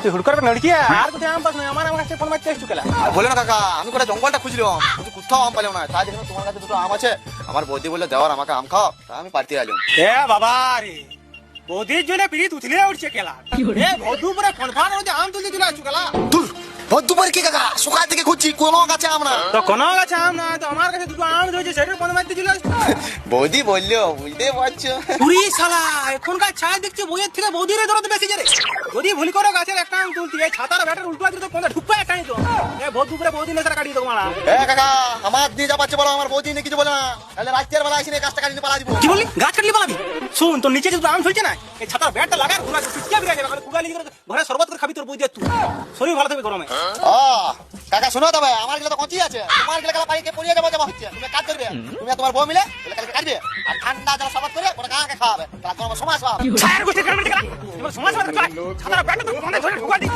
তুই হুট করে নড়কি আর কোথায় আম পাস না আমার আমার কাছে ফোন মারতে এসেছো কেলা বলে না কাকা, আমি গোটা জঙ্গলটা খুঁজলাম কিন্তু কোথাও আম পেলাম না। তাই দেখলাম তোমার কাছে দুটো আম আছে। আমার বৌদি বললে দেওয়ার আমাকে আম খাও, তাই আমি পারতে এলাম। এ বাবা রে বৌদির জন্য পিড়ি তুথলে উঠছে কেলা এ বধু পুরো কনফার্ম হচ্ছে আম তুলতে চলে আসছো কেলা দূর দুপুরে কি কাকা, সকাল থেকে খুঁজছি কোনো গাছে আম না। তো কোনো গাছে আম না তো আমার কাছে দুটো আম ধরেছে সেটার ফোন মারতে চলে আসছো বৌদি বললো, বুঝতে পারছো। পুরি শালা এখনকার ছায়া দেখছি বইয়ের থেকে বৌদিরে ধরতে বেশি যারে যদি ভুল করো গাছের একটা আম তুলতি এই ছাতার ব্যাটার উল্টো দিতে তো কোনটা ঢুকবে একটা তো এ বধু পুরো বৌদি নেশারা কাটিয়ে দেবো মারা এ কাকা, আমার দিয়ে যা পাচ্ছে বলো, আমার বৌদি নিয়ে কিছু বলে না। তাহলে রাত্রের বেলা এসে গাছটা কাটিয়ে পালা দিব। কি বললি গাছ কাটলি পালাবি শুন তোর নিচে যদি আম ফেলছে না এই ছাতার ব্যাটটা লাগা ঘুরা চুটিয়া বিরা যাবে কুগালি করে ঘরে শরবত করে খাবি তোর বই দিয়ে তুই শরীর ভালো থাকবে গরমে ও কাকা শোনো তবে, আমার গেলে তো কচি আছে, তোমার গেলে কালা পাইকে পড়িয়ে যাবো যাবো হচ্ছে। তুমি কাজ করবে, তুমি আর তোমার বউ মিলে গেলে কালকে কাটবে আর ঠান্ডা জল শরবত করে ওটা কাকে খাওয়াবে। তাহলে তোমার সমাজ পাবে। ছায়ার গোষ্ঠীর কারণে এবার সমাজ ছাতার ব্যাটটা তো ঘরে ধরে ঢুকা দি